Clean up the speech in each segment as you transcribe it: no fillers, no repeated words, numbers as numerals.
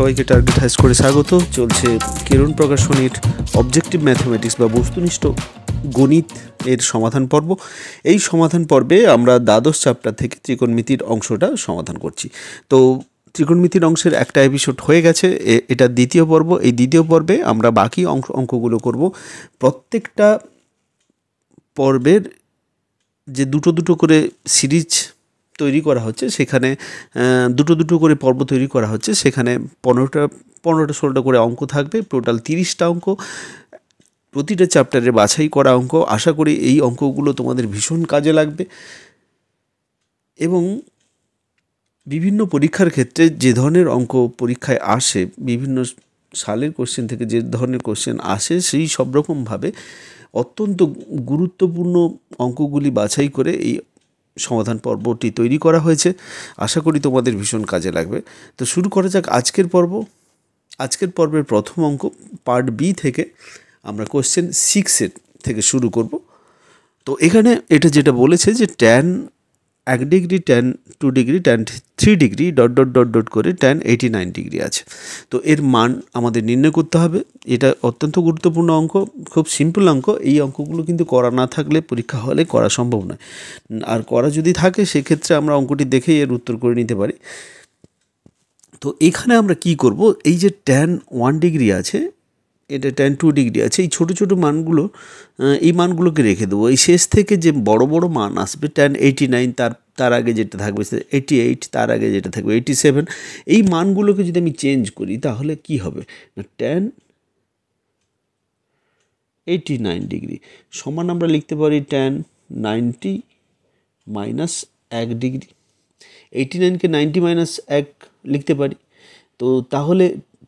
সবাইকে target high স্কোরে স্বাগত। চলছে কিরণ প্রকাশনীর অবজেক্টিভ ম্যাথমেটিক্স বা বস্তুনিষ্ঠ গণিত এর সমাধান পর্ব। এই সমাধান পর্বে আমরা দ্বাদশ চ্যাপ্টার থেকে ত্রিকোণমিতির অংশটা সমাধান করছি। তো ত্রিকোণমিতির অংশের একটা এপিসোড হয়ে গেছে, এটা দ্বিতীয় পর্ব। এই দ্বিতীয় পর্বে আমরা বাকি অঙ্কগুলো করব। প্রত্যেকটা পর্বের যে দুটো দুটো করে সিরিজ তৈরি করা হচ্ছে, সেখানে দুটো দুটো করে পর্ব তৈরি করা হচ্ছে, সেখানে 15টা 16টা করে অঙ্ক থাকবে, টোটাল 30টা অঙ্ক, প্রতিটা চ্যাপ্টারে বাছাই করা অঙ্ক। আশা করি এই অঙ্কগুলো তোমাদের ভীষণ কাজে লাগবে এবং বিভিন্ন পরীক্ষার ক্ষেত্রে যে ধরনের অঙ্ক পরীক্ষায় আসে, বিভিন্ন সালের কোশ্চেন থেকে যে ধরনের কোশ্চেন আসে, সেই সব রকমভাবে অত্যন্ত গুরুত্বপূর্ণ অঙ্কগুলি বাছাই করে এই সমাধান পর্বটি তৈরি করা হয়েছে। আশা করি তোমাদের ভীষণ কাজে লাগবে। তো শুরু করা যাক আজকের পর্ব। আজকের পর্বের প্রথম অঙ্ক পার্ট বি থেকে আমরা কোশ্চেন 6 থেকে শুরু করব। তো এখানে এটা যেটা বলেছে যে tan 1 degree, tan 2 degree, tan 3 degree dot dot dot dot করে ট্যান 89 ডিগ্রি আছে। তো এর মান আমাদের নির্ণয় করতে হবে। এটা অত্যন্ত গুরুত্বপূর্ণ অঙ্ক, খুব সিম্পল অঙ্ক। এই অঙ্কগুলো কিন্তু করা না থাকলে পরীক্ষা হলে করা সম্ভব নয়, আর করা যদি থাকে সেক্ষেত্রে আমরা অঙ্কটি দেখেই এর উত্তর করে নিতে পারি। তো এখানে আমরা কি করব, এই যে ট্যান 1 ডিগ্রি আছে, এটা ট্যান 2 ডিগ্রি আছে, এই ছোটো ছোটো মানগুলো, এই মানগুলোকে রেখে দেবো। এই শেষ থেকে যে বড় বড় মান আসবে, ট্যান 89, তার আগে যেটা থাকবে 88, তার আগে যেটা থাকবে 87, এই মানগুলোকে যদি আমি চেঞ্জ করি তাহলে কি হবে না, ট্যান 89 ডিগ্রি সমান আমরা লিখতে পারি ট্যান 90 মাইনাস 1 ডিগ্রি। 89কে 90 মাইনাস 1 লিখতে পারি। তো তাহলে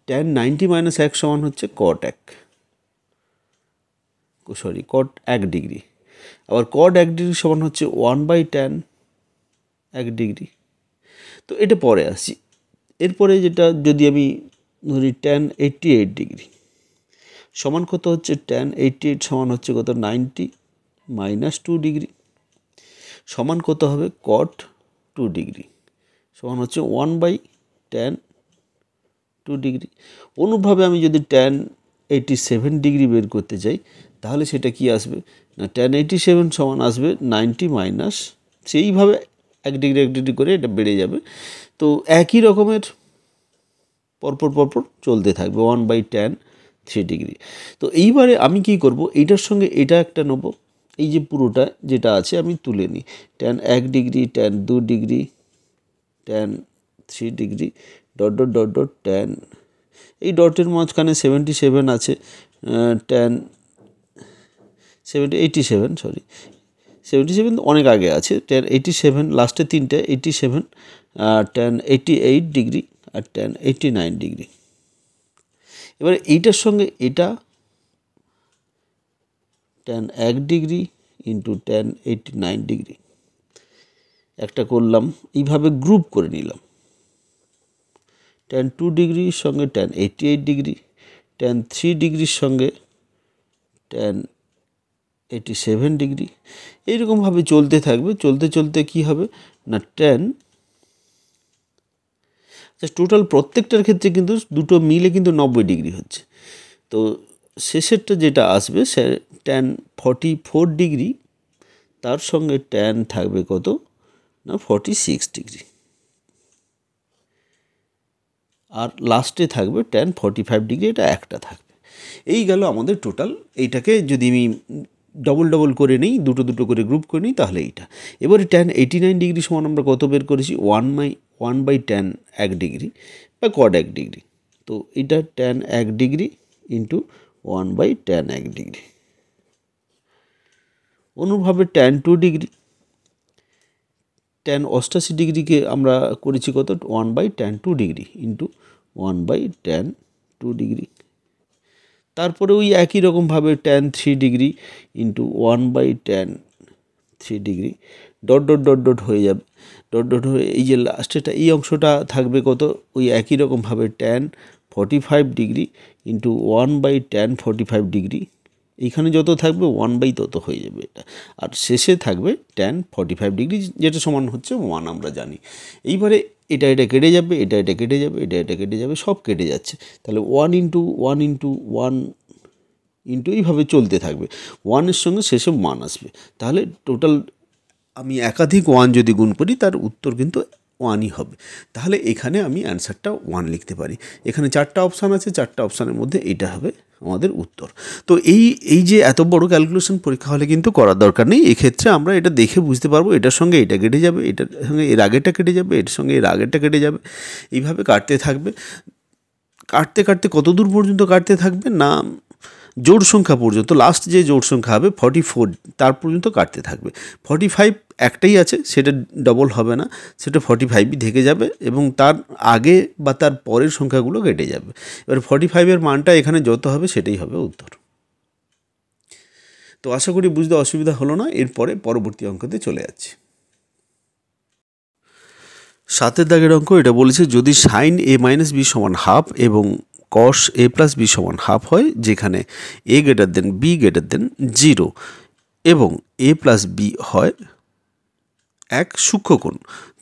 ট্যান 90 মাইনাস 1 সমান হচ্ছে কট 1 ডিগ্রি। আবার কট 1 ডিগ্রি সমান হচ্ছে 1/tan 1 ডিগ্রি। তো এটা পরে আসি। এরপরে যেটা যদি আমি ধরি ট্যান 88 ডিগ্রি সমান কত হচ্ছে, ট্যান 88 সমান হচ্ছে কত, 90 মাইনাস 2 ডিগ্রি সমান কত হবে, কট 2 ডিগ্রি সমান হচ্ছে 1/tan 2 ডিগ্রি। অনুরূপভাবে আমি যদি ট্যান 87 ডিগ্রি বের করতে চাই তাহলে সেটা কি আসবে না, ট্যান 87 সমান আসবে 90 মাইনাস, সেইভাবে 1 ডিগ্রি করে এটা বেড়ে যাবে। তো একই রকমের পরপর চলতে থাকবে 1/tan 3 ডিগ্রি। তো এইবারে আমি কি করব, এইটার সঙ্গে এটা একটা নেব, এই যে পুরোটা যেটা আছে আমি তুলে নিই। Tan 1 degree, tan 2 degree, tan 3 degree dot dot dot dot tan, এই ডটের মাঝখানে 77 আছে, ট্যান 77 অনেক আগে আছে, ট্যান 87, লাস্টে 3টে 87, ট্যান 88 ডিগ্রি আর ট্যান 89 ডিগ্রি। এবারে এইটার সঙ্গে এটা tan 1 degree into tan 89 degree একটা করলাম, এইভাবে গ্রুপ করে নিলাম। ট্যান 2 ডিগ্রির সঙ্গে ট্যান 88 ডিগ্রি, ট্যান 3 ডিগ্রির সঙ্গে ট্যান 87 ডিগ্রি, এইরকমভাবে চলতে থাকবে। চলতে কি হবে না, ট্যান টোটাল প্রত্যেকটার ক্ষেত্রে কিন্তু দুটো মিলে কিন্তু 90 ডিগ্রি হচ্ছে। তো শেষেরটা যেটা আসবে সে ট্যান 44 ডিগ্রি, তার সঙ্গে ট্যান থাকবে কত না 46 ডিগ্রি, আর লাস্টে থাকবে ট্যান 45 ডিগ্রি, এটা একটা থাকবে। এই গেল আমাদের টোটাল। এইটাকে যদি আমি ডবল করে নিই, দুটো করে গ্রুপ করে নিই, তাহলে এইটা। এবারে ট্যান 89 ডিগ্রি সমান আমরা কত বের করেছি, 1/tan 1 ডিগ্রি বা কট 1 ডিগ্রি। তো এটা tan 1 degree into 1/tan 1 degree. অনুরূপভাবে ট্যান 2 ডিগ্রি, ট্যান 88 ডিগ্রিকে আমরা করেছি কত, 1/tan 2 degree into 1/tan 2 degree. তারপরে ওই একই রকমভাবে tan 3 degree into 1/tan 3 degree dot dot dot dot হয়ে যাবে, ডট হয়ে এই যে লাস্টেটা এই অংশটা থাকবে কত, ওই একই রকমভাবে tan 45 degree into 1/tan 45 degree এইখানে যত থাকবে 1 বাই তত হয়ে যাবে এটা, আর শেষে থাকবে tan 45 ডিগ্রি, যেটা সমান হচ্ছে 1 আমরা জানি। এইবারে এটা কেটে যাবে, এটা কেটে যাবে, এটা কেটে যাবে, সব কেটে যাচ্ছে। তাহলে 1 ইন্টু 1 ইন্টু 1 ইন্টু এইভাবে চলতে থাকবে, 1-এর সঙ্গে শেষে 1 আসবে। তাহলে টোটাল আমি একাধিক 1 যদি গুণ করি তার উত্তর কিন্তু 1ই হবে। তাহলে এখানে আমি অ্যান্সারটা 1 লিখতে পারি। এখানে 4টা অপশান আছে, 4টা অপশানের মধ্যে এটা হবে আমাদের উত্তর। তো এই যে এত বড় ক্যালকুলেশন পরীক্ষা হলে কিন্তু করার দরকার নেই। এক্ষেত্রে আমরা এটা দেখে বুঝতে পারবো এটার সঙ্গে এটা কেটে যাবে, এটার সঙ্গে এর আগেরটা কেটে যাবে, এর সঙ্গে এর আগেরটা কেটে যাবে, এইভাবে কাটতে থাকবে। কাটতে কাটতে কত দূর পর্যন্ত কাটতে থাকবে না, জোড় সংখ্যা পর্যন্ত, লাস্ট যে জোড় সংখ্যা হবে 44 তার পর্যন্ত কাটতে থাকবে। 45 একটাই আছে, সেটা ডবল হবে না, সেটা 45ই থেকে যাবে এবং তার আগে বা তার পরের সংখ্যাগুলো কেটে যাবে। এবার 45-এর মানটা এখানে যত হবে সেটাই হবে উত্তর। তো আশা করি বুঝতে অসুবিধা হলো না। এরপরে পরবর্তী অঙ্কতে চলে যাচ্ছি। 7 দাগের অঙ্ক, এটা বলেছে যদি সাইন a মাইনাস বি সমান হাফ এবং কস a প্লাস বি সমান হাফ হয়, যেখানে a greater than B greater than 0 এবং a প্লাস বি হয় এক সূক্ষ্মকোণ,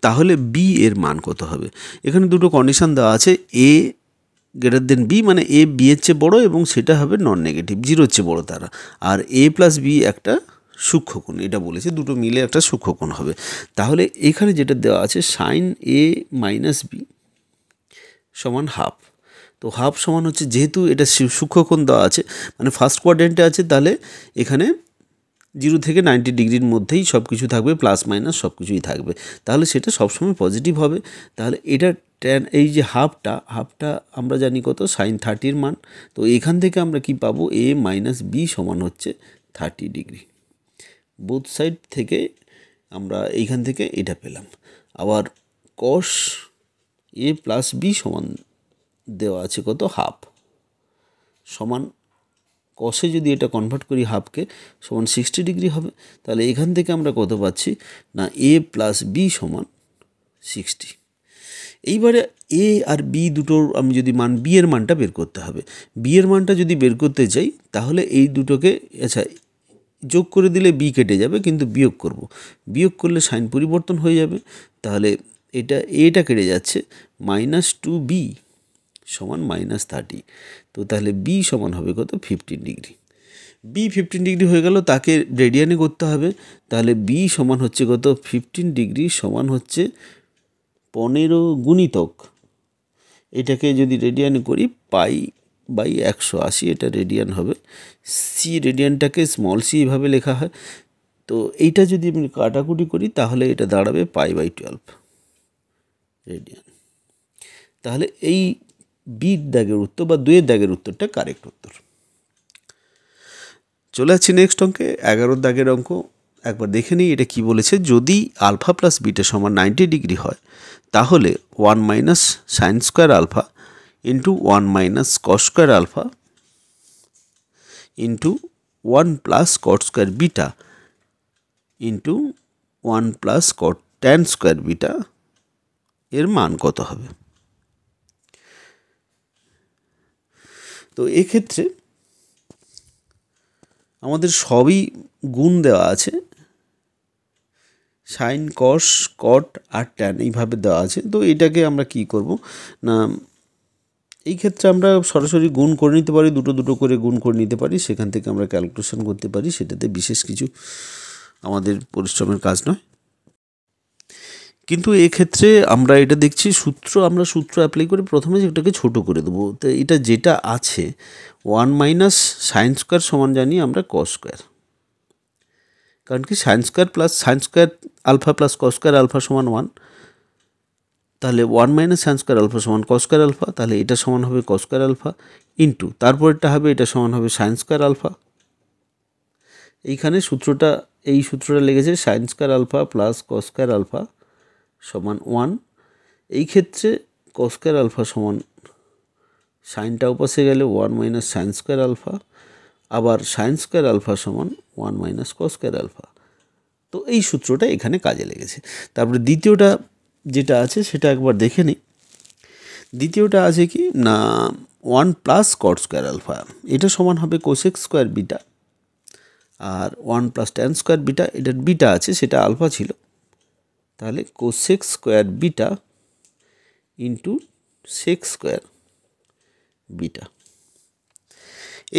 তাহলে বি এর মান কত হবে? এখানে দুটো কন্ডিশন দেওয়া আছে, a গ্রেটার দেন বি মানে a বি এর চেয়ে বড়ো এবং সেটা হবে নন নেগেটিভ, 0-এর চেয়ে বড়ো তারা, আর a প্লাস বি একটা সূক্ষ্মকোণ, এটা বলেছে দুটো মিলে একটা সূক্ষ্মকোণ হবে। তাহলে এখানে যেটা দেওয়া আছে সাইন a মাইনাস বি সমান হাফ, তো হাফ সমান হচ্ছে, যেহেতু এটা সূক্ষ্মকোণ দেওয়া আছে মানে ফার্স্ট কোয়াড্রেন্টে আছে, তাহলে এখানে 0 থেকে 90 ডিগ্রির মধ্যেই সব কিছু থাকবে, প্লাস মাইনাস সব কিছুই থাকবে, তাহলে সেটা সবসময় পজিটিভ হবে। তাহলে এটা এই যে হাফটা আমরা জানি কত, সাইন 30-র মান, তো এখান থেকে আমরা কি পাবো, a মাইনাস বি সমান হচ্ছে 30 ডিগ্রি। বোথ সাইড থেকে আমরা এইখান থেকে এটা পেলাম। আবার কস a প্লাস বি সমান দেওয়া আছে কত, হাফ, সমান কসে যদি এটা কনভার্ট করি হাফকে, সমান 60 ডিগ্রি হবে। তাহলে এখান থেকে আমরা কত পাচ্ছি না, a প্লাস বি সমান 60। এইবারে a আর b দুটোর আমি যদি বি এর মানটা বের করতে হবে। বি এর মানটা যদি বের করতে চাই তাহলে এই দুটোকে, আচ্ছা যোগ করে দিলে বি কেটে যাবে, কিন্তু বিয়োগ করলে সাইন পরিবর্তন হয়ে যাবে। তাহলে এটা কেটে যাচ্ছে, -2b সমান -30। তো তাহলে বি সমান হবে কত, 15 ডিগ্রি। বি 15 ডিগ্রি হয়ে গেল, তাকে রেডিয়ানে করতে হবে। তাহলে বি সমান হচ্ছে কত, 15 ডিগ্রি সমান হচ্ছে 15 গুণিতক, এটাকে যদি রেডিয়ানে করি π/180, এটা রেডিয়ান হবে। সি রেডিয়ানটাকে স্মল সি এভাবে লেখা হয়। তো এইটা যদি আমি কাটাকুটি করি তাহলে এটা দাঁড়াবে π/12 রেডিয়ান। তাহলে এই বির দাগের উত্তর বা 2-এর দাগের উত্তরটা কারেক্ট উত্তর। চলে যাচ্ছি নেক্সট অঙ্কে, 11 দাগের অঙ্ক। একবার দেখে নিই এটা কি বলেছে। যদি আলফা প্লাস বিটা সমান 90 ডিগ্রি হয়, তাহলে 1 minus sine square alpha into 1 minus cos square alpha into 1 plus cot square beta into 1 plus cot tan square beta এর মান কত হবে? তো এক্ষেত্রে আমাদের সবই গুণ দেওয়া আছে, সাইন কস কট আর ট্যান এইভাবে দেওয়া আছে। তো এটাকে আমরা কি করব না, এই ক্ষেত্রে আমরা সরাসরি গুণ করে নিতে পারি, দুটো করে গুণ করে নিতে পারি, সেখান থেকে আমরা ক্যালকুলেশন করতে পারি, সেটাতে বিশেষ কিছু আমাদের পরিশ্রমের কাজ নয়। কিন্তু এক্ষেত্রে আমরা এটা দেখছি আমরা সূত্র অ্যাপ্লাই করে প্রথমে এটাকে ছোট করে দেবো। তো এটা যেটা আছে 1 মাইনাস সাইন স্কোয়ার সমান জানি আমরা কস স্কোয়ার, কারণ কি sine square alpha plus cos square alpha সমান 1, তাহলে 1 মাইনাস সাইন স্কোয়ার আলফা সমান কস স্কোয়ার আলফা, তাহলে এটা সমান হবে কস স্কোয়ার আলফা ইন্টু তারপরটা হবে এটা সমান হবে সাইন স্কোয়ার আলফা। এইখানে এই সূত্রটা লেগেছে sine square alpha plus cos square alpha সমান 1। এই ক্ষেত্রে কস স্কোয়ার আলফা সমান, সাইনটা ওপাশে গেলে 1 মাইনাস সাইন স্কোয়ার আলফা, আবার সাইন স্কোয়ার আলফা সমান 1 মাইনাস কস স্কোয়ার আলফা। তো এই সূত্রটা এখানে কাজে লেগেছে। তারপরে দ্বিতীয়টা যেটা আছে সেটা একবার দেখে নিই। দ্বিতীয়টা আছে কি না, 1 প্লাস কট স্কোয়ার আলফা, এটা সমান হবে কোসেক স্কোয়ার বিটা আর 1 প্লাস ট্যান স্কোয়ার বিটা, এটার বিটা আছে, সেটা আলফা ছিল, তাহলে cosec square beta into sec square beta.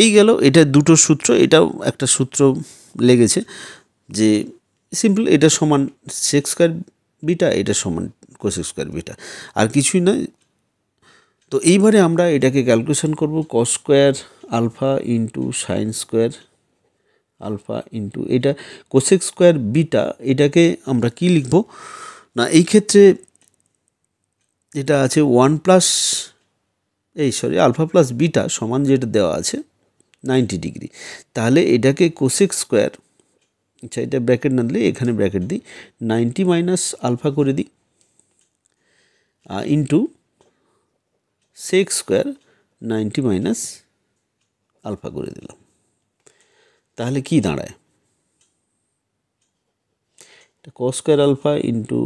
এই গেল, এটা দুটো সূত্র, এটাও একটা সূত্র লেগেছে যে সিম্পল এটা সমান সেক স্কোয়ার বিটা, এটা সমান কোসেক স্কোয়ার বিটা, আর কিছুই নয়। তো এইবারে আমরা এটাকে ক্যালকুলেশন করব cos square alpha into sine square alpha into এটা কোসেক স্কোয়ার বিটা। এটাকে আমরা কি লিখব না, এই ক্ষেত্রে এটা আছে 1 প্লাস আলফা প্লাস বিটা সমান যেটা দেওয়া আছে 90 ডিগ্রি, তাহলে এটাকে কোসেক স্কোয়ার, আচ্ছা এটা ব্র্যাকেট না দিলে এখানে ব্র্যাকেট দিই, 90 মাইনাস আলফা করে দিই into sec square 90 minus alpha করে দিলাম। তাহলে কি দাঁড়ায়, cos square alpha into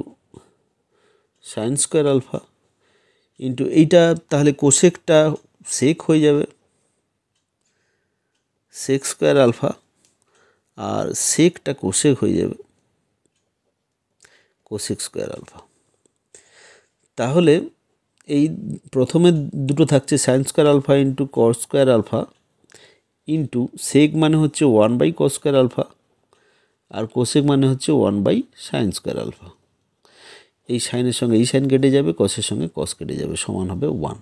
sine square alpha into এইটা, তাহলে কোসেকটা সেক হয়ে যাবে সেক স্কোয়ার আলফা, আর সেকটা কোসেক হয়ে যাবে কোসেক স্কোয়ার আলফা। তাহলে এই প্রথমে দুটো থাকছে sine square alpha into cos square alpha into sec মানে হচ্ছে 1 বাই কস স্কোয়ার আলফা, আর কোসেক মানে হচ্ছে 1 বাই সাইন স্কোয়ার আলফা। এই সাইনের সঙ্গে এই সাইন কেটে যাবে, কসের সঙ্গে কস কেটে যাবে, সমান হবে 1।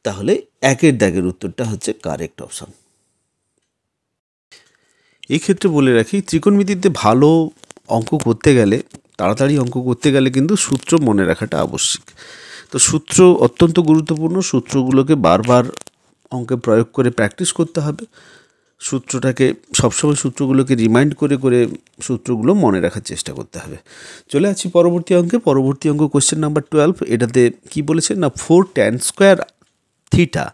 তাহলে একের দাগের উত্তরটা হচ্ছে কারেক্ট অপশান। এই ক্ষেত্রে বলে রাখি, ত্রিকোণমিতিতে ভালো অঙ্ক করতে গেলে, তাড়াতাড়ি অঙ্ক করতে গেলে কিন্তু সূত্র মনে রাখাটা আবশ্যিক। তো সূত্র অত্যন্ত গুরুত্বপূর্ণ, সূত্রগুলোকে বারবার অঙ্কে প্রয়োগ করে প্র্যাকটিস করতে হবে। সূত্রটাকে সবসময় সূত্রগুলোকে রিমাইন্ড করে করে সূত্রগুলো মনে রাখার চেষ্টা করতে হবে। চলে আসছি পরবর্তী অঙ্কে। পরবর্তী অঙ্ক কোশ্চেন নাম্বার 12। এটাতে কি বলেছে না, 4 tan square theta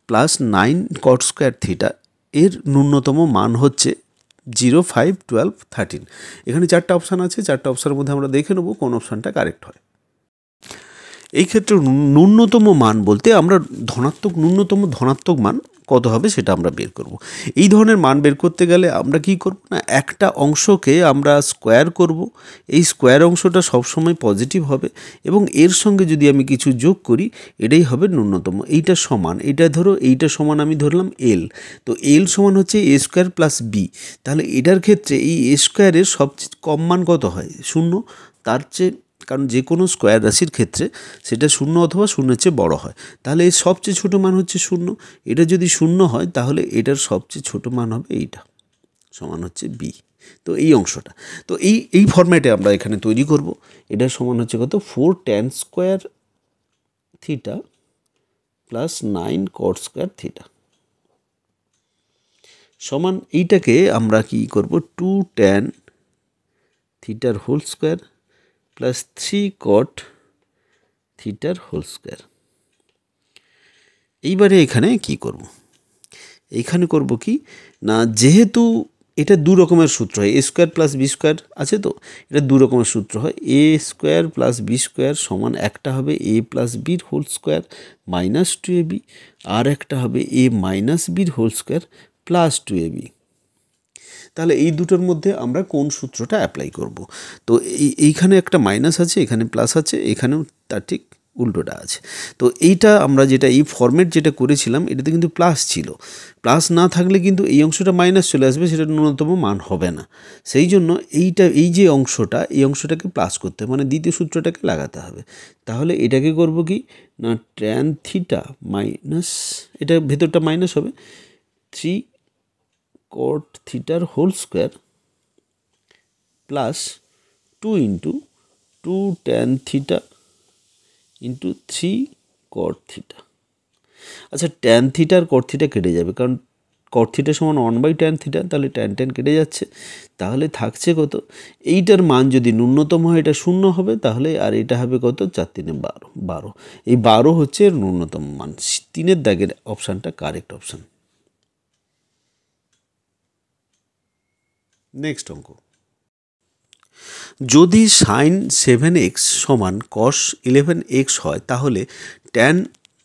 plus 9 cot square theta এর ন্যূনতম মান হচ্ছে 0, 5, 12, 13। এখানে 4টা অপশান আছে, 4টা অপশানের মধ্যে আমরা দেখে নেব কোন অপশানটা কারেক্ট হয়। এই ক্ষেত্রে ন্যূনতম মান বলতে আমরা ন্যূনতম ধনাত্মক মান কত হবে সেটা আমরা বের করব। এই ধরনের মান বের করতে গেলে আমরা কি করব না, একটা অংশকে আমরা স্কোয়ার করব। এই স্কোয়ার অংশটা সবসময় পজিটিভ হবে, এবং এর সঙ্গে যদি আমি কিছু যোগ করি এটাই হবে ন্যূনতম। এইটা সমান, এইটা ধরো এইটা সমান আমি ধরলাম এল, তো এল সমান হচ্ছে এ স্কোয়ার প্লাস বি। তাহলে এটার ক্ষেত্রে এই এ স্কোয়ারের সবচেয়ে কম মান কত হয়, 0। তার চেয়ে, কারণ যে কোনো স্কোয়ার রাশির ক্ষেত্রে সেটা 0 অথবা 0-এর চেয়ে বড় হয়, তাহলে এর সবচেয়ে ছোটো মান হচ্ছে 0। এটা যদি 0 হয় তাহলে এটার সবচেয়ে ছোটো মান হবে এইটা, সমান হচ্ছে বি। তো এই অংশটা, তো এই ফরম্যাটে আমরা এখানে তৈরি করব। এটার সমান হচ্ছে কত, 4 tan square theta plus 9 cot square theta সমান, এইটাকে আমরা কি করব, 2 ট্যান থিটার হোল স্কোয়ার প্লাস 3 কট থিটার হোল স্কোয়ার। এইবারে এখানে কি করব, এইখানে করব কি না, যেহেতু এটা দু রকমের সূত্র হয়, এ স্কোয়ার প্লাস বি স্কোয়ার আছে, তো এটা দু রকমের সূত্র হয়। এ স্কোয়ার প্লাস বি স্কোয়ার সমান একটা হবে এ প্লাস বির হোল স্কোয়ার মাইনাস 2ab, আর একটা হবে এ মাইনাস বির হোল স্কোয়ার প্লাস 2ab। তাহলে এই দুটোর মধ্যে আমরা কোন সূত্রটা অ্যাপ্লাই করব। তো এইখানে একটা মাইনাস আছে, এখানে প্লাস আছে, এখানেও তার ঠিক উল্টোটা আছে। তো এইটা আমরা যেটা এই ফরম্যাট যেটা করেছিলাম এটাতে কিন্তু প্লাস ছিল, প্লাস না থাকলে কিন্তু এই অংশটা মাইনাস চলে আসবে, সেটা ন্যূনতম মান হবে না। সেই জন্য এই যে অংশটা, এই অংশটাকে প্লাস করতে হবে, মানে দ্বিতীয় সূত্রটাকে লাগাতে হবে। তাহলে এটাকে করব কি না, ট্যান থিটা মাইনাস, এটা ভেতরটা মাইনাস হবে, 3 কট থিটার whole square plus 2 into 2 tan theta into 3 cot theta. আচ্ছা, ট্যান থিটা আর কট থিটা কেটে যাবে, কারণ কট থিটা সমান 1 বাই ট্যান থিটা, তাহলে ট্যান ট্যান কেটে যাচ্ছে। তাহলে থাকছে কত, এইটার মান যদি ন্যূনতম হয় এটা 0 হবে, তাহলে আর এটা হবে কত, 4 3 12। এই 12 হচ্ছে এর ন্যূনতম মান। 3-এর দাগের অপশানটা কারেক্ট অপশান। নেক্সট অঙ্ক, যদি সাইন 7x সমান কস 11x হয় তাহলে tan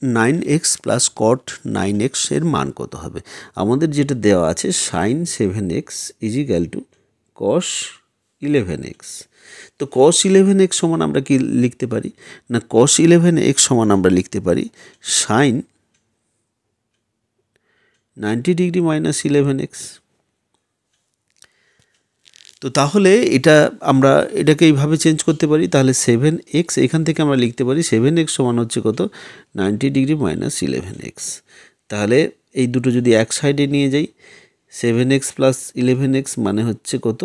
9x plus cot 9x এর মান কত হবে? আমাদের যেটা দেওয়া আছে sine 7x is equal to cos 11x। তো কস 11x সমান আমরা কি লিখতে পারি না, কস 11x সমান আমরা লিখতে পারি সাইন 90 ডিগ্রি মাইনাস 11x। তো তাহলে এটা আমরা এটাকে এইভাবে চেঞ্জ করতে পারি, তাহলে 7x এখান থেকে আমরা লিখতে পারি 7x সমান হচ্ছে কত, 90 ডিগ্রি মাইনাস 11x। তাহলে এই দুটো যদি এক সাইডে নিয়ে যাই, 7x প্লাস 11x মানে হচ্ছে কত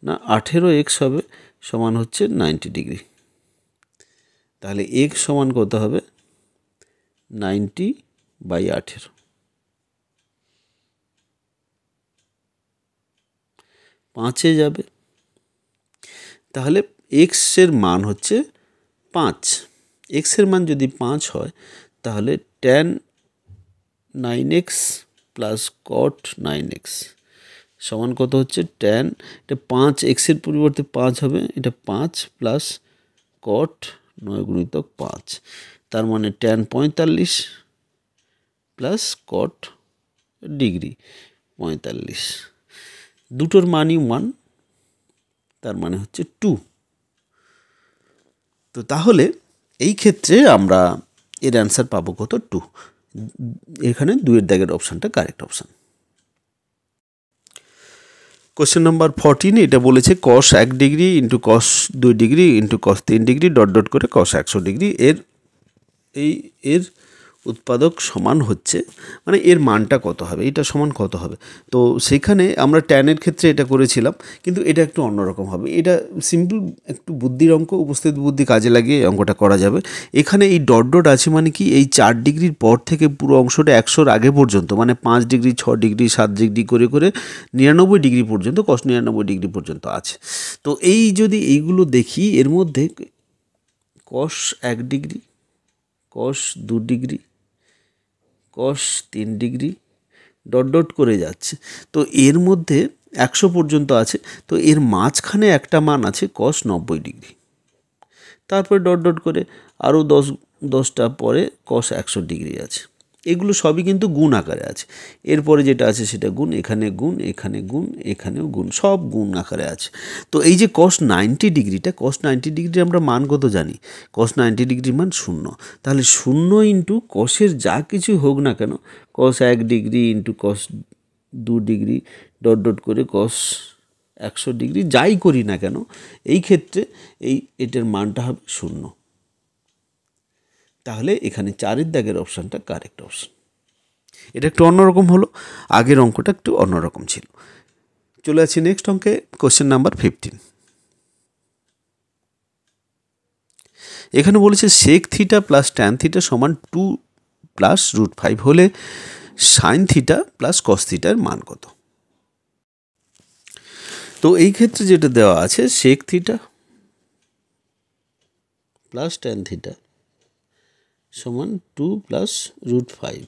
না 18x হবে, সমান হচ্ছে 90 ডিগ্রি। তাহলে x সমান কত হবে, 90/18। 5 যাবে, তাহলে x এর মান হচ্ছে 5। x এর মান যদি 5 হয় তাহলে tan 9x plus cot 9x সমান কত হচ্ছে, tan এটা 5 x এর পরিবর্তে 5 হবে, এটা 5 প্লাস cot 9 গুণিতক 5, তার মানে tan 45 প্লাস cot ডিগ্রি 45, দুটোর মানই 1, তার মানে হচ্ছে 2। তো তাহলে এই ক্ষেত্রে আমরা এর অ্যান্সার পাবো কত, 2। এখানে 2-এর দাগের অপশানটা কারেক্ট অপশান। কোশ্চেন নাম্বার 14, এটা বলেছে cos 1 degree into cos 2 degree into cos 3 degree dot dot করে cos 100 ডিগ্রি এর উৎপাদক সমান হচ্ছে, মানে এর মানটা কত হবে, এটা সমান কত হবে। তো সেখানে আমরা ট্যানের ক্ষেত্রে এটা করেছিলাম, কিন্তু এটা একটু অন্যরকম হবে। এটা সিম্পল একটু বুদ্ধির অঙ্ক, উপস্থিত বুদ্ধি কাজে লাগিয়ে অঙ্কটা করা যাবে। এখানে এই ডট ডট আছে মানে কি, এই 4 ডিগ্রির পর থেকে পুরো অংশটা 100-র আগে পর্যন্ত, মানে 5 ডিগ্রি 6 ডিগ্রি 7 ডিগ্রি করে করে 99 ডিগ্রি পর্যন্ত, cos 99 ডিগ্রি পর্যন্ত আছে। তো এই যদি এইগুলো দেখি, এর মধ্যে cos 1 degree, cos 2 degree, cos 3 degree dot dot করে যাচ্ছে। তো এর মধ্যে 100 পর্যন্ত আছে, তো এর মাঝখানে একটা মান আছে cos 90 ডিগ্রি, তারপরে ডট ডট করে আরও 10টা পরে cos 100 ডিগ্রি আছে। এগুলো সবই কিন্তু গুণ আকারে আছে। এরপরে যেটা আছে সেটা গুণ, এখানে গুণ, এখানে গুণ, এখানেও গুণ, সব গুণ আকারে আছে। তো এই যে cos 90 ডিগ্রিটা, cos 90 ডিগ্রি আমরা মান কত জানি, cos 90 ডিগ্রির মান 0। তাহলে 0 ইন্টু কসের যা কিছু হোক না কেন, cos 1 degree into cos 2 degree dot dot করে cos 100 ডিগ্রি যাই করি না কেন, এই ক্ষেত্রে এটার মানটা হবে 0। তাহলে এখানে 4-এর দাগের অপশানটা কারেক্ট অপশান। এটা একটু অন্যরকম হলো, আগের অঙ্কটা একটু অন্যরকম ছিল। চলে আসছি নেক্সট অঙ্কে, কোশ্চেন নাম্বার 15। এখানে বলেছে sec theta plus tan theta সমান 2 প্লাস √5 হলে সাইন থিটা প্লাস কস থিটার মান কত। তো এই ক্ষেত্রে যেটা দেওয়া আছে sec theta plus tan theta সমান 2 প্লাস √5।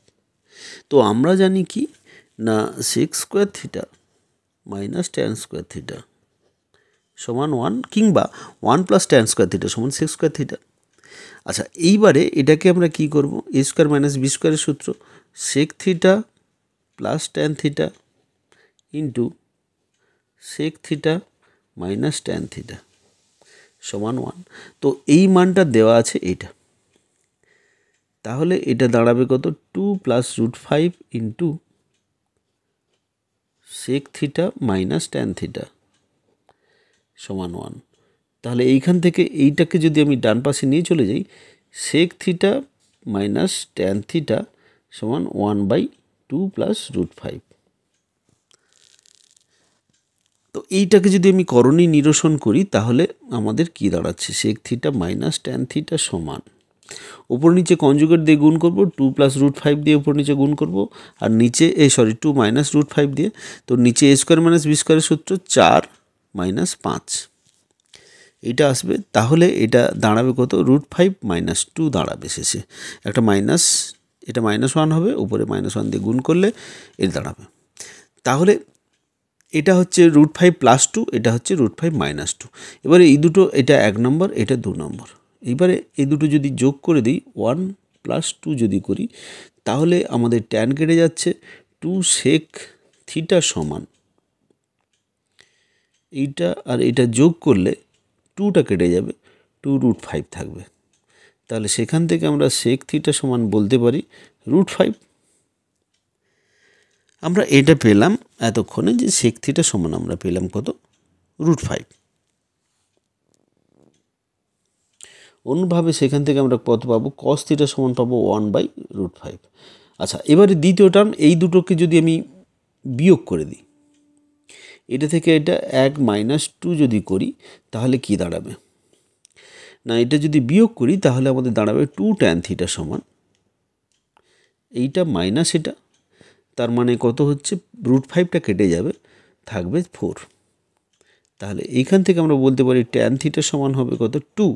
তো আমরা জানি কি না sec square theta minus tan square theta সমান 1, কিংবা 1 প্লাস ট্যান স্কোয়ার থিটা সমান sec স্কোয়ার থিটা। আচ্ছা, এইবারে এটাকে আমরা কি করব, a স্কোয়ার মাইনাস বি স্কোয়ারের সূত্র, sec theta plus tan theta into sec theta minus tan theta সমান 1। তো এই মানটা দেওয়া আছে এইটা, তাহলে এটা দাঁড়াবে কত, 2 plus √5 into sec theta minus tan theta সমান 1। তাহলে এইখান থেকে এইটাকে যদি আমি ডান পাশে নিয়ে চলে যাই, sec theta minus tan theta সমান 1/2 প্লাস √5। তো এইটাকে যদি আমি করণী নিরসন করি তাহলে আমাদের কি দাঁড়াচ্ছে, sec theta minus tan theta সমান, উপর নিচে কনজুগেট দিয়ে গুণ করব, 2 প্লাস √5 দিয়ে উপর নিচে গুণ করব, আর নিচে 2 মাইনাস √5 দিয়ে, তো নিচে a স্কোয়ার মাইনাস বি স্কোয়ারের সূত্র 4 মাইনাস 5 এটা আসবে। তাহলে এটা দাঁড়াবে কত, √5 মাইনাস 2 দাঁড়াবে শেষে, একটা মাইনাস, এটা -1 হবে, উপরে -1 দিয়ে গুণ করলে এর দাঁড়াবে। তাহলে এটা হচ্ছে √5 প্লাস 2, এটা হচ্ছে √5 মাইনাস 2। এবারে এই দুটো, এটা 1 নম্বর, এটা 2 নম্বর। এইবারে এই দুটো যদি যোগ করে দিই, 1 প্লাস 2 যদি করি তাহলে আমাদের ট্যান কেটে যাচ্ছে, 2 sec থিটা সমান এইটা আর এটা যোগ করলে 2টা কেটে যাবে, 2√5 থাকবে। তাহলে সেখান থেকে আমরা sec থিটা সমান বলতে পারি √5। আমরা এটা পেলাম এতক্ষণে যে sec থিটা সমান আমরা পেলাম কত, √5। অন্যভাবে সেখান থেকে আমরা কত পাবো, cos থিটা সমান পাবো 1/√5। আচ্ছা, এবারে দ্বিতীয় টার্ম, এই দুটোকে যদি আমি বিয়োগ করে দিই, এটা থেকে এটা 1 - 2 যদি করি তাহলে কি দাঁড়াবে না, এটা যদি বিয়োগ করি তাহলে আমাদের দাঁড়াবে 2 tan থিটা সমান এইটা মাইনাস এটা, তার মানে কত হচ্ছে, √5টা কেটে যাবে, থাকবে 4। তাহলে এইখান থেকে আমরা বলতে পারি tan থিটা সমান হবে কত, 2।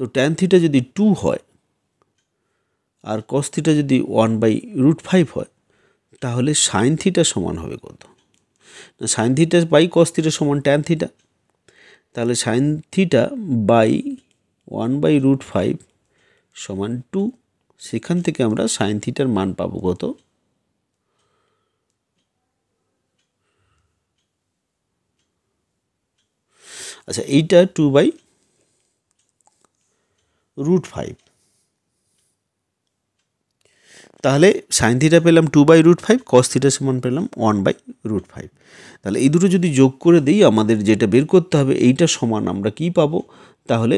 তো tan থিটা যদি 2 হয় আর cos থিটা যদি 1/√5 হয় তাহলে sin থিটা সমান হবে কত না, sin theta by cos theta সমান tan থিটা। তাহলে sin থিটা বাই 1/√5 সমান 2। সেখান থেকে আমরা sin থিটার মান পাবো কত, আচ্ছা এইটা 2/√5। তাহলে sin থিটা পেলাম 2/√5, cos থিটা সমান পেলাম 1/√5। তাহলে এই দুটো যদি যোগ করে দিই আমাদের যেটা বের করতে হবে, এইটা সমান আমরা কি পাবো, তাহলে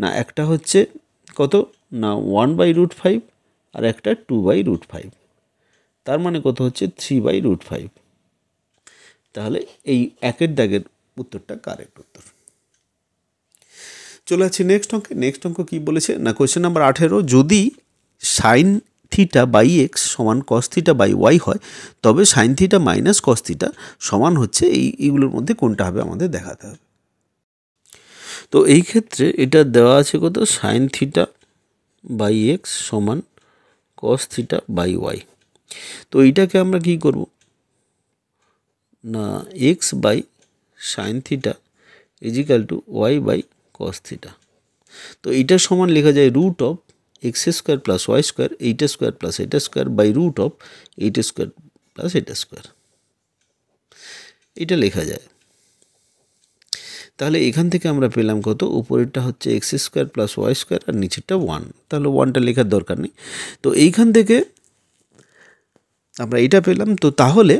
না একটা হচ্ছে কত না 1/√5 আর একটা 2/√5, তার মানে কত হচ্ছে 3/√5। তাহলে এই একের দাগের উত্তরটা কারেক্ট উত্তর। চলে যাচ্ছি নেক্সট অঙ্কে। নেক্সট অঙ্ক কী বলেছে না, কোয়েশ্চেন নাম্বার 18, যদি সাইন থিটা বাই এক্স সমান কস থিটা বাই ওয়াই হয় তবে sine theta minus cos theta সমান হচ্ছে এইগুলোর মধ্যে কোনটা হবে আমাদের দেখাতে হবে। তো এই ক্ষেত্রে এটা দেওয়া আছে কত, সাইন থিটা বাই এক্স সমান কস থিটা বাই ওয়াই। তো এইটাকে আমরা কি করব না, X by sine theta is equal to Y by cos theta. তো এইটার সমান লেখা যায় √(x² + y², এইটা² + এটা² বাই √(8² + এটা²). এটা লেখা যায়। তাহলে এখান থেকে আমরা পেলাম কত, উপরেরটা হচ্ছে x² + y² আর নিচেরটা 1, তাহলে 1টা লেখার দরকার নেই। তো এইখান থেকে আমরা এটা পেলাম। তো তাহলে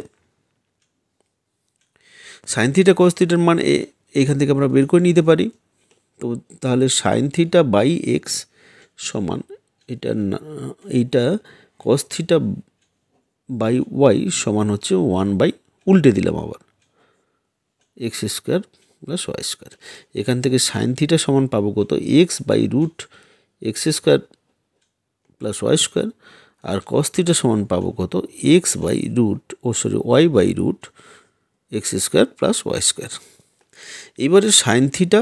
সাইন থিটা কস থিটার মান এইখান থেকে আমরা বের করে নিতে পারি। তো তাহলে সাইন থিটা বাই এক্স সমান এইটা কস থিটা বাই ওয়াই সমান হচ্ছে 1 উল্টে দিলাম আবার x² + y²। এখান থেকে সাইন থিটা সমান পাবো কত, x/√x² + y² আর কস থিটা সমান পাবো কত, y/√x² + y²। এবারে সাইন থিটা,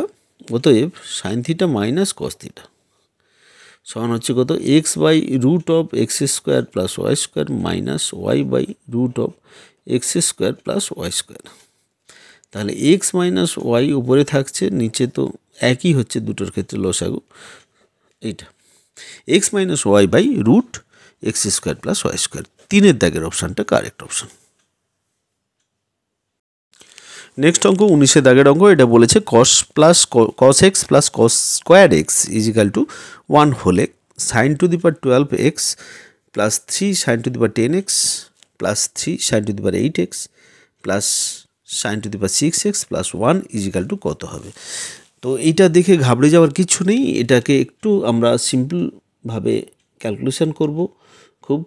অতএব sine theta minus cos theta সমান হচ্ছে কত, x/√x² + y² minus y/√x² + y²। তাহলে x মাইনাস ওয়াই উপরে থাকছে, নিচে তো একই হচ্ছে দুটোর ক্ষেত্রে লসাগু, এইটা x মাইনাস y/√x² + y²। 3-এর দাগের অপশানটা কারেক্ট অপশান। নেক্সট অঙ্ক 19-এর দাগের অঙ্ক। এটা বলেছে cos x + cos² x = 1 হলে sin⁻12x + 3 sin⁻10x + 3 sin⁻8x + sin⁻6x + 1 = কত হবে। তো এইটা দেখে ঘাবড়ে যাওয়ার কিছু নেই, এটাকে একটু আমরা সিম্পলভাবে ক্যালকুলেশন করব, খুব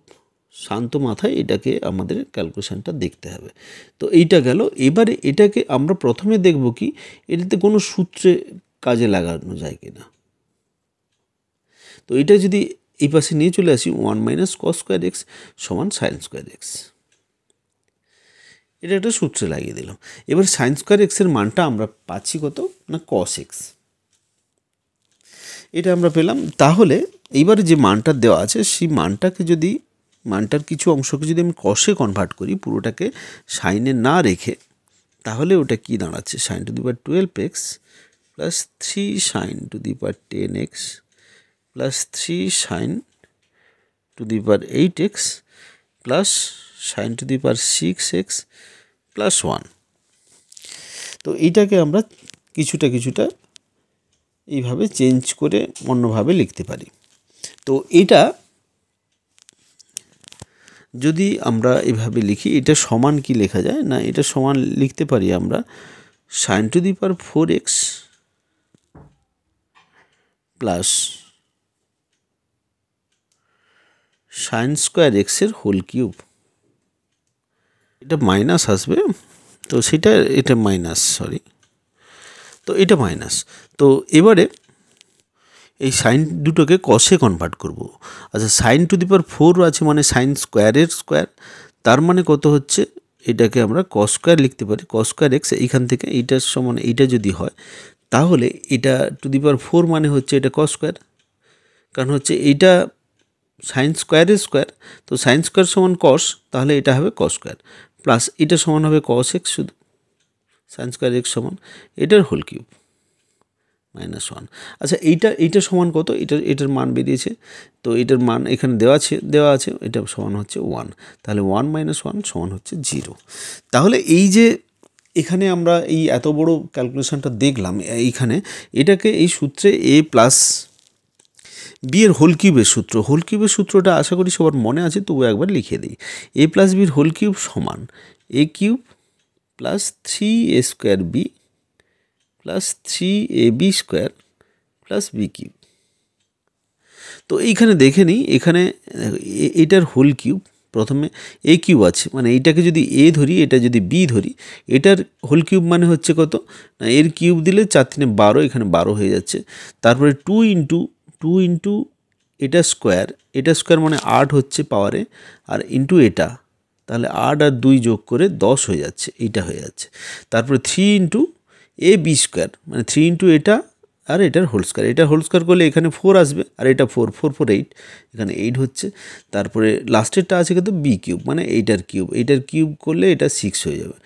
শান্ত মাথায় এটাকে আমাদের ক্যালকুলেশনটা দেখতে হবে। তো এইটা গেল। এবারে এটাকে আমরা প্রথমে দেখব কি এটাতে কোনো সূত্রে কাজে লাগানো যায় কি না। তো এটা যদি এই পাশে নিয়ে চলে আসি, 1 - cos² x সমান sin² x, এটা একটা সূত্রে লাগিয়ে দিলাম। এবার sin² x এর মানটা আমরা পাচ্ছি কত না, cos x, এটা আমরা পেলাম। তাহলে এইবারে যে মানটা দেওয়া আছে সেই মানটাকে যদি, মানটার কিছু অংশকে যদি আমি কষে কনভার্ট করি, পুরোটাকে সাইনে না রেখে, তাহলে ওটা কি দাঁড়াচ্ছে, sin⁻12x + 3 sin⁻10x plus 3 sine to the power 8x plus sine to the power 6x plus 1। তো এইটাকে আমরা কিছুটা এইভাবে চেঞ্জ করে অন্যভাবে লিখতে পারি। তো এটা যদি আমরা এভাবে লিখি, এটা সমান কি লেখা যায় না, এটা সমান লিখতে পারি আমরা sine to the power 4x plus sine square এক্সের হোল কিউব। এটা মাইনাস আসবে, তো সেটা এটা মাইনাস, সরি, তো এটা মাইনাস। তো এবারে এই সাইন দুটোকে কসে কনভার্ট করব। আচ্ছা, সাইন টু দি পাওয়ার 4 আছে মানে সাইন স্কোয়ারের স্কোয়ার, তার মানে কত হচ্ছে, এটাকে আমরা কস স্কোয়ার লিখতে পারি। কস স্কোয়ার এক্স এইখান থেকে এইটার সমান এইটা যদি হয়, তাহলে এটা টু দি পাওয়ার 4 মানে হচ্ছে এটা কস স্কোয়ার, কারণ হচ্ছে এইটা সাইন স্কোয়ারের স্কোয়ার, তো সাইন স্কোয়ার সমান কস, তাহলে এটা হবে কস স্কোয়ার প্লাস এটা সমান হবে কস এক্স, শুধু সাইন স্কোয়ার এক্স সমান এটার হোল কিউব -1। আচ্ছা, এইটা সমান কত, এটার মান বেরিয়েছে, তো এটার মান এখানে দেওয়া আছে, এটা সমান হচ্ছে 1, তাহলে 1 - 1 সমান হচ্ছে 0। তাহলে এই যে এখানে আমরা এই এত বড় ক্যালকুলেশনটা দেখলাম, এইখানে এটাকে এই সূত্রে a প্লাস বি এর হোল কিউবের সূত্রটা আশা করি সবার মনে আছে, তবু একবার লিখে দিই। a প্লাস বির হোল কিউব সমান a cube plus 3a square B plus 3ab square plus B cube. তো এইখানে দেখে নিই, এখানে এটার হোল কিউব, প্রথমে এ কিউব আছে মানে এইটাকে যদি এ ধরি, এটা যদি বি ধরি, এটার হোল কিউব মানে হচ্ছে কত না, এর কিউব দিলে 4 × 3 = 12, এখানে 12 হয়ে যাচ্ছে। তারপরে 2 ইন্টু এটা স্কোয়ার মানে 8 হচ্ছে পাওয়ারে, আর ইন্টু এটা, তাহলে 8 আর 2 যোগ করে 10 হয়ে যাচ্ছে, এইটা হয়ে যাচ্ছে। তারপরে 3 ইন্টু এ বি স্কোয়ার মানে 3 ইন্টু এটা আর এটার হোল স্কোয়ার করলে এখানে 4 আসবে, আর এটা 4 4 4 8, এখানে 8 হচ্ছে। তারপরে লাস্টেরটা আছে কিন্তু বি কিউব মানে এইটার কিউব করলে এটা 6 হয়ে যাবে,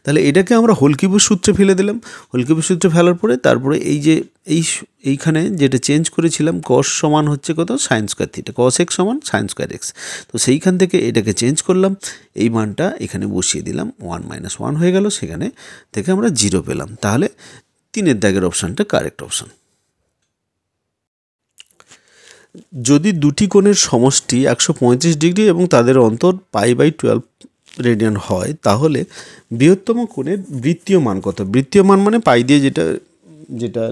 তাহলে এটাকে আমরা হোল কিউবের সূত্রে ফেলে দিলাম। হোল কিউবের সূত্রে ফেলার পরে তারপরে এই যে এইখানে যেটা চেঞ্জ করেছিলাম, কস সমান হচ্ছে কত, sign square theta, cos x সমান সাইন স্কোয়ার এক্স, তো সেইখান থেকে এটাকে চেঞ্জ করলাম, এই মানটা এখানে বসিয়ে দিলাম, 1 - 1 হয়ে গেল, সেখানে থেকে আমরা 0 পেলাম। তাহলে 3-এর দাগের অপশানটা কারেক্ট অপশান। যদি দুটি কোণের সমষ্টি 135 ডিগ্রি এবং তাদের অন্তর π/12 রেডিয়ান হয়, তাহলে বৃহত্তম কোণের বৃত্তীয় মান কত? বৃত্তীয় মান মানে পাই দিয়ে যেটা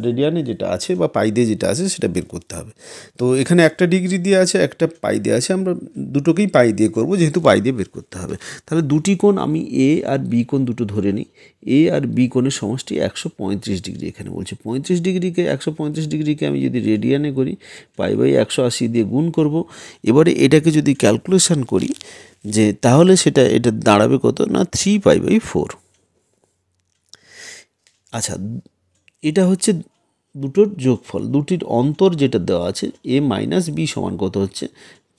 রেডিয়ানে যেটা আছে বা পাই দিয়ে যেটা আছে সেটা বের করতে হবে। তো এখানে একটা ডিগ্রি দিয়ে আছে, একটা পাই দিয়ে আছে, আমরা দুটোকেই পাই দিয়ে করব, যেহেতু পাই দিয়ে বের করতে হবে। তাহলে দুটি কোণ আমি এ আর বি কোণ দুটো ধরে নিই। এ আর বি কোণের সমষ্টি 135 ডিগ্রি, এখানে বলছে 135 ডিগ্রিকে আমি যদি রেডিয়ানে করি, π/180 দিয়ে গুণ করব। এবারে এটাকে যদি ক্যালকুলেশন করি, যে তাহলে এটা দাঁড়াবে কত না, 3π/4। আচ্ছা, এটা হচ্ছে দুটোর যোগফল, দুটির অন্তর যেটা দেওয়া আছে, a - b সমান কত হচ্ছে,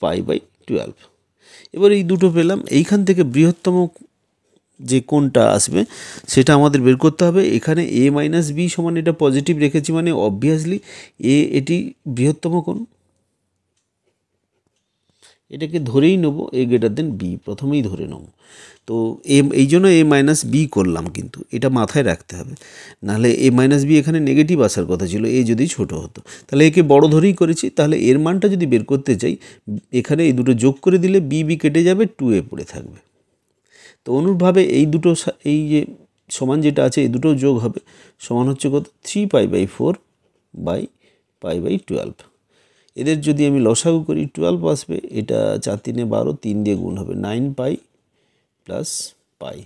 π/12। এবার এই দুটো পেলাম, এইখান থেকে বৃহত্তম যে কোণটা আসবে সেটা আমাদের বের করতে হবে। এখানে a - b সমান, এটা পজিটিভ রেখেছি মানে অবভিয়াসলি এটি বৃহত্তম কোণ, এটাকে ধরেই নেব a > b, প্রথমেই ধরে নেব। তো এই জন্য a - b করলাম, কিন্তু এটা মাথায় রাখতে হবে, নাহলে a - b এখানে নেগেটিভ আসার কথা ছিল, এ যদি ছোট হতো। তাহলে একে বড় ধরেই করেছি, তাহলে এর মানটা যদি বের করতে চাই, এখানে এই দুটো যোগ করে দিলে b কেটে যাবে, 2a পড়ে থাকবে। তো অনুরূপভাবে এই দুটো, এই যে সমান যেটা আছে, এই দুটো যোগ হবে, সমান হচ্ছে কত, 3π/4/π/12। এদের যদি আমি লসাগু করি, 12 আসবে, এটা 4 × 3 = 12, 3 দিয়ে গুণ হবে, 9π প্লাস পাই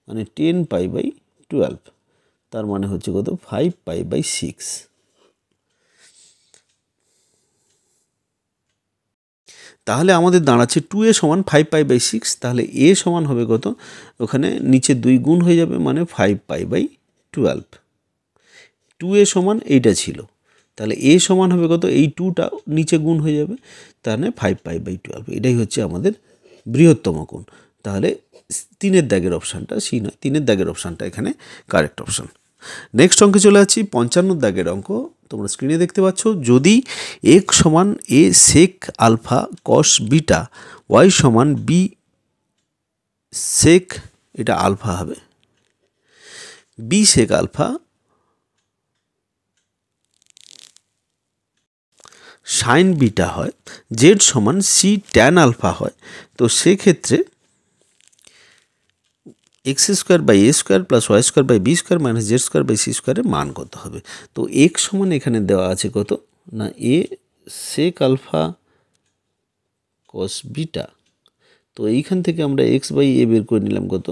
মানে 10π/12, তার মানে হচ্ছে কত, 5π/6। তাহলে আমাদের দাঁড়াচ্ছে 2a সমান 5π/6, তাহলে a সমান হবে কত, ওখানে নিচে 2 গুণ হয়ে যাবে মানে 5π/12। 2a সমান এইটা ছিল, তাহলে a সমান হবে কত, এই 2টা নিচে গুণ হয়ে যাবে, তাহলে 5π/12। এটাই হচ্ছে আমাদের বৃহত্তম কোণ। তাহলে 3-এর দাগের অপশানটা সি নয়, 3-এর দাগের অপশানটা এখানে কারেক্ট অপশান। নেক্সট অঙ্কে চলে যাচ্ছি 55 দাগের অঙ্ক। তোমরা স্ক্রিনে দেখতে পাচ্ছ, যদি x সমান a sec alpha cos beta, y সমান b sec, এটা আলফা হবে, b sec alpha sine beta হয়, z সমান c tan আলফা হয়, তো সেক্ষেত্রে X square by A square plus Y square by B square minus Z square by C স্কোয়ারের মান কত হবে? তো এক্স সমান এখানে দেওয়া আছে কত না এ সেক আলফা কস বিটা, তো এইখান থেকে আমরা এক্স বাই এ বের করে নিলাম কত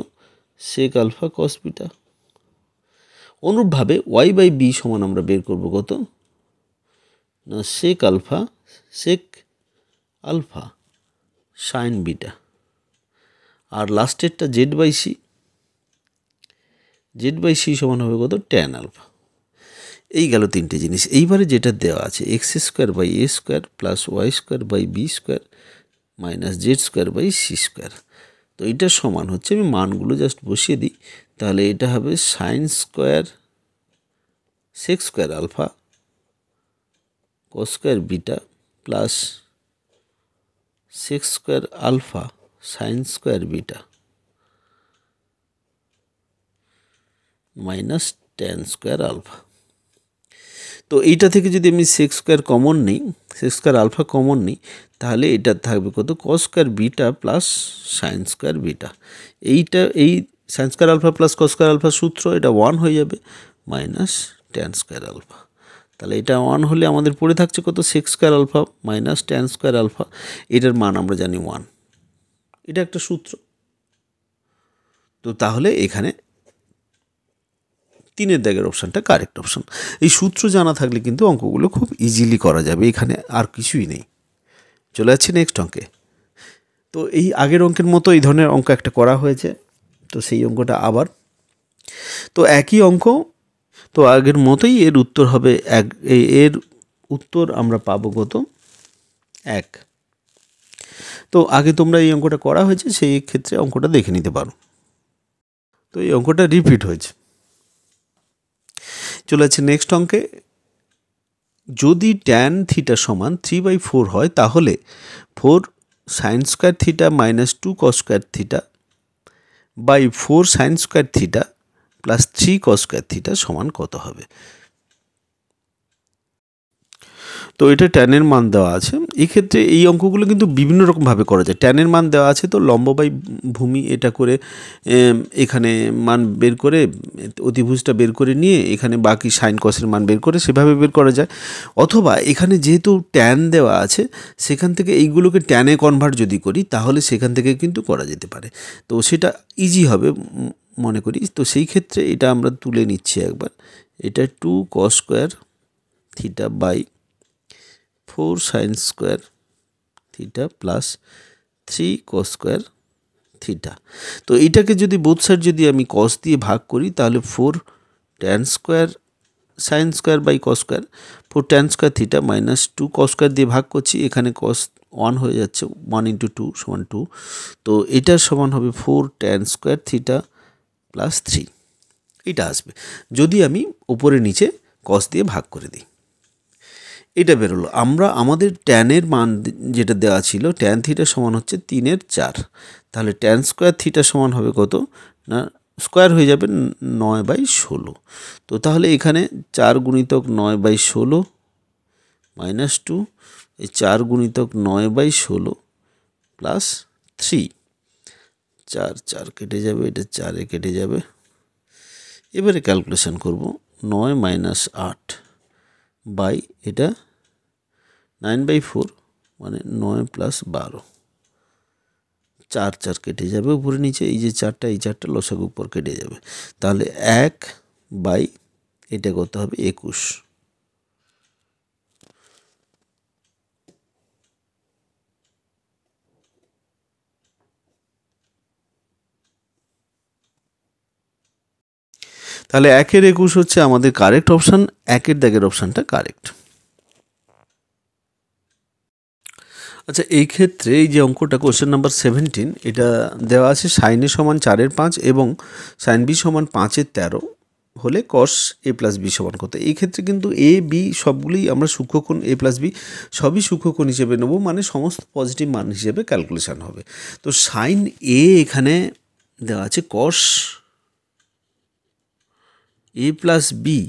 সেক আলফা কস বিটা। অনুরূপভাবে ওয়াই বাই বি সমান আমরা বের করব কত না সেক আলফা সাইন বিটা। আর লাস্টেরটা জেড বাই সি সমান হবে কত ট্যান আলফা। এই গেল তিনটে জিনিস। এইবারে যেটা দেওয়া আছে X square by A square plus Y square by B square minus Z square by C square, তো এটা সমান হচ্ছে, আমি মানগুলো জাস্ট বসিয়ে দিই, তাহলে এটা হবে sine square sec square alpha cos square beta plus sec square alpha sine square beta minus tan square alpha. তো এইটা থেকে যদি আমি সেক স্কোয়ার কমন নিই, সেক স্কোয়ার আলফা কমন নিই, তাহলে এটা থাকবে কত cos square beta plus sine square beta. এই sine square alpha plus cos square alpha সূত্র, এটা 1 হয়ে যাবে মাইনাস ট্যান স্কোয়ার আলফা। তাহলে এটা 1 হলে আমাদের পড়ে থাকছে কত sec square alpha minus tan square alpha, এটার মান আমরা জানি 1, এটা একটা সূত্র। তো তাহলে এখানে 3 দাগের অপশানটা কারেক্ট অপশান। এই সূত্র জানা থাকলে কিন্তু অঙ্কগুলো খুব ইজিলি করা যাবে, এখানে আর কিছুই নেই। চলে যাচ্ছি নেক্সট অঙ্কে। তো এই আগের অঙ্কের মতো এই ধরনের অঙ্ক একটা করা হয়েছে, তো সেই অঙ্কটা আবার, তো একই অঙ্ক, তো আগের মতোই এর উত্তর হবে এর উত্তর আমরা পাবো কত 1। তো আগে তোমরা এই অঙ্কটা করা হয়েছে, সেই ক্ষেত্রে অঙ্কটা দেখে নিতে পারো। তো এই অঙ্কটা রিপিট হয়েছে। চলে যাচ্ছে নেক্সট অঙ্কে। যদি ট্যান থিটা সমান 3/4 হয়, তাহলে 4 sine square theta minus 2 cos square theta by 4 sine square theta plus 3 cos square theta সমান কত হবে? তো এটা ট্যানের মান দেওয়া আছে। এক্ষেত্রে এই অঙ্কগুলো কিন্তু বিভিন্ন রকমভাবে করা যায়। ট্যানের মান দেওয়া আছে, তো লম্ব বাই ভূমি এটা করে এখানে মান বের করে অতিভুজটা বের করে নিয়ে এখানে বাকি সাইন কসের মান বের করে সেভাবে বের করা যায়। অথবা এখানে যেহেতু ট্যান দেওয়া আছে, সেখান থেকে এইগুলোকে ট্যানে কনভার্ট যদি করি, তাহলে সেখান থেকে কিন্তু করা যেতে পারে। তো সেটা ইজি হবে মনে করি। তো সেই ক্ষেত্রে এটা আমরা তুলে নিচ্ছি একবার। এটা 2 cos square theta by 4 sine square theta plus 3 cos square theta. তো এইটাকে যদি বোথ সাইড যদি আমি কস দিয়ে ভাগ করি, তাহলে 4 tan square sine square by cos square, 4 tan square theta minus 2 cos square দিয়ে ভাগ করছি, এখানে কস 1 হয়ে যাচ্ছে, 1 × 2 সমান 2। তো এটার সমান হবে 4 ট্যান স্কোয়ার থিটা প্লাস 3, এটা আসবে যদি আমি উপরে নিচে কস দিয়ে ভাগ করে দিই। এটা বেরোলো। আমরা আমাদের ট্যানের মান যেটা দেওয়া ছিল, ট্যান থিটা সমান হচ্ছে 3/4, তাহলে ট্যান স্কোয়ার থিটা সমান হবে কত না স্কোয়ার হয়ে যাবে 9/16। তো তাহলে এখানে 4 × 9/16 মাইনাস 2, এই 4 × 9/16 প্লাস 3, 4 4 কেটে যাবে, এটা 4 কেটে যাবে। এবারে ক্যালকুলেশন করব, 9 - 8 বাই এটা 9/4 মানে 9 + 12, 4 4 কেটে যাবে উপরে নিচে, এই যে 4টা এই 4টা লসাগু উপর কেটে যাবে, তাহলে 1 বাই এটা কত হবে 21। তাহলে 1/21 হচ্ছে আমাদের কারেক্ট অপশান, 1 দাগের অপশানটা কারেক্ট। আচ্ছা, এই ক্ষেত্রে এই যে অঙ্কটা কোশ্চেন নাম্বার 17, এটা দেওয়া আছে সাইন এ সমান 4/5 এবং সাইন বি সমান 5/13 হলে কস এ প্লাস বি সমান কত। এই ক্ষেত্রে কিন্তু এ বি সবগুলোই আমরা সূক্ষ্মকোণ এ প্লাস বি সবই সূক্ষ্মকোণ হিসেবে নেব, মানে সমস্ত পজিটিভ মান হিসেবে ক্যালকুলেশন হবে। তো সাইন এ এখানে দেওয়া আছে কস এ প্লাস বি,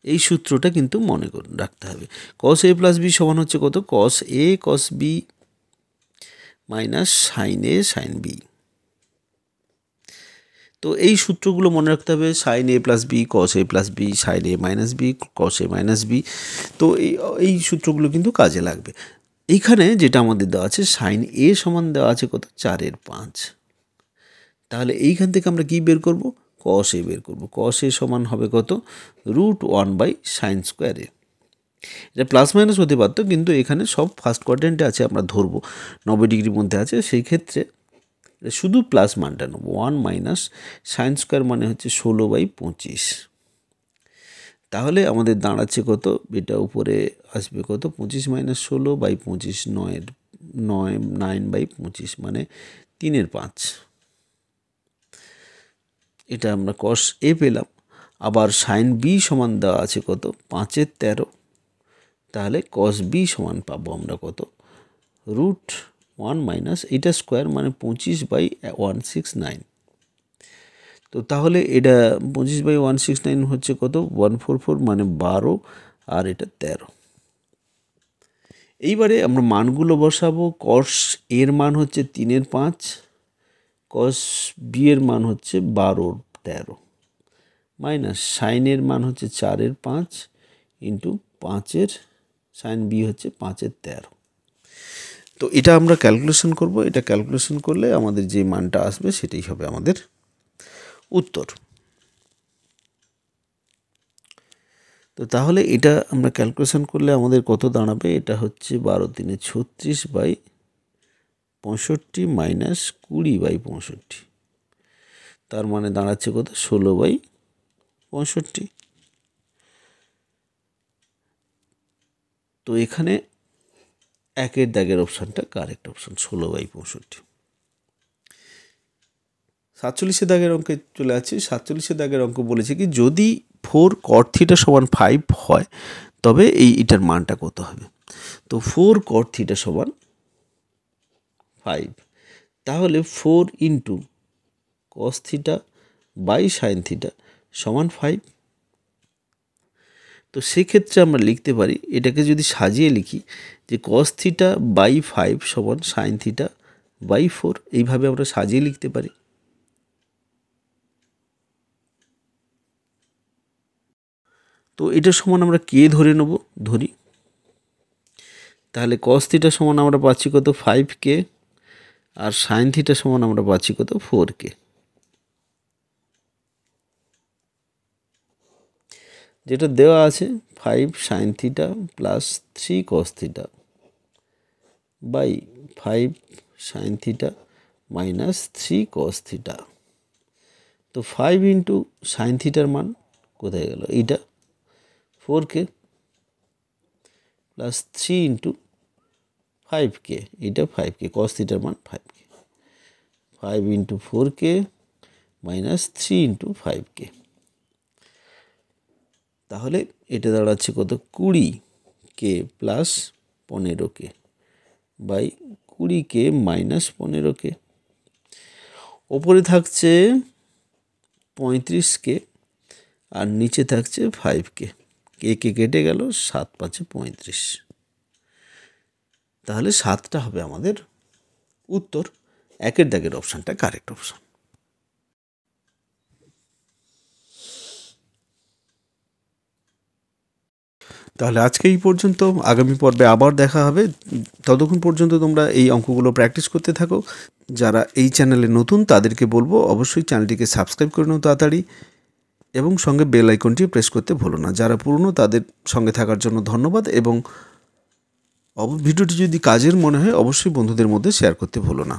এই সূত্রটা কিন্তু মনে রাখতে হবে। কস এ প্লাস বি সমান হচ্ছে কত, কস এ কস বি মাইনাস সাইন এ সাইন বি। তো এই সূত্রগুলো মনে রাখতে হবে, সাইন এ প্লাস বি কস এ প্লাস বি সাইন এ মাইনাস বি কস এ মাইনাস বি। তো এই সূত্রগুলো কিন্তু কাজে লাগবে। এইখানে যেটা আমাদের দেওয়া আছে সাইন এ সমান দেওয়া আছে কত, 4/5। তাহলে এইখান থেকে আমরা কি বের করব, কস এ বের করব। কস এ সমান হবে কত, √1/sin²। এটা প্লাস মাইনাস হতে পারত, কিন্তু এখানে সব ফার্স্ট কোয়াড্রেন্টে আছে, আমরা ধরবো 90 ডিগ্রির মধ্যে আছে, সেই ক্ষেত্রে শুধু প্লাস মানটা নেব। 1 - sin² মানে হচ্ছে 16/25। তাহলে আমাদের দাঁড়াচ্ছে কত, এটা উপরে আসবে কত, 25 - 16/25 9/25 মানে 3/5। এটা আমরা কস এ পেলাম। আবার সাইন বি সমান দেওয়া আছে কত, 5/13। তাহলে কস বি সমান পাবো আমরা কত, √1 - এটা স্কোয়ার মানে 25/169। তো তাহলে এটা 25/169 হচ্ছে কত, 144 মানে 12, আর এটা 13। এইবারে আমরা মানগুলো বসাবো। কস এর মান হচ্ছে 3/5, কস বি এর মান হচ্ছে 12/13 মাইনাস সাইনের মান হচ্ছে 4/5 ইন্টু 5 সাইন বি হচ্ছে 5/13। তো এটা আমরা ক্যালকুলেশন করব। এটা ক্যালকুলেশন করলে আমাদের যে মানটা আসবে সেটাই হবে আমাদের উত্তর। তো তাহলে এটা আমরা ক্যালকুলেশন করলে আমাদের কত দাঁড়াবে, এটা হচ্ছে 12×3 = 35 মাইনাস 20/65। তার মানে দাঁড়াচ্ছে কত, 16/65। তো এখানে একের দাগের অপশানটা কারেক্ট অপশান, 16/65। 47 দাগের অঙ্কে চলে আছে। 47 দাগের অঙ্ক বলেছে কি, যদি 4 cot θ সমান 5 হয় তবে এটার মানটা কত হবে। তো 4 cot θ সমান 5, তাহলে 4 ইন্টু cos θ বাই সাইন θ সমান 5। তো সেক্ষেত্রে আমরা লিখতে পারি, এটাকে যদি সাজিয়ে লিখি যে cos θ বাই 5 সমান সাইন θ বাই 4, এইভাবে আমরা সাজিয়ে লিখতে পারি। তো এটা সমান আমরা কে ধরে নেব, ধরি। তাহলে cos θ সমান আমরা পাচ্ছি কত, 5k, আর সাইন θ সমান আমরা পাচ্ছি কত, 4k। যেটা দেওয়া আছে 5 sine θ plus 3 cos θ by 5 sine θ minus 3 cos θ। তো 5 ইন্টু সাইন থিটার মান কোথায় গেল, এইটা 4k প্লাস 3 ইন্টু 5k, এটা 5k, cos θর মান 5k, 5 into 4k minus 3 into 5k। তাহলে এটা দাঁড়াচ্ছে কত, 20k plus 15k by 20k minus 15k। ওপরে থাকছে 35k আর নিচে থাকছে 5k, কে কেটে গেল, 7 × 5 = 35। তাহলে 7টা হবে আমাদের উত্তর। একের দাগের অপশানটা কারেক্ট অপশান। তাহলে আজকে এই পর্যন্ত, আগামী পর্বে আবার দেখা হবে। ততক্ষণ পর্যন্ত তোমরা এই অঙ্কগুলো প্র্যাকটিস করতে থাকো। যারা এই চ্যানেলে নতুন তাদেরকে বলবো অবশ্যই চ্যানেলটিকে সাবস্ক্রাইব করে নাও তাড়াতাড়ি, এবং সঙ্গে বেল আইকনটি প্রেস করতে ভুলো না। যারা পুরনো তাদের সঙ্গে থাকার জন্য ধন্যবাদ, এবং ভিডিওটি যদি কাজের মনে হয় অবশ্যই বন্ধুদের মধ্যে শেয়ার করতে ভুলো না।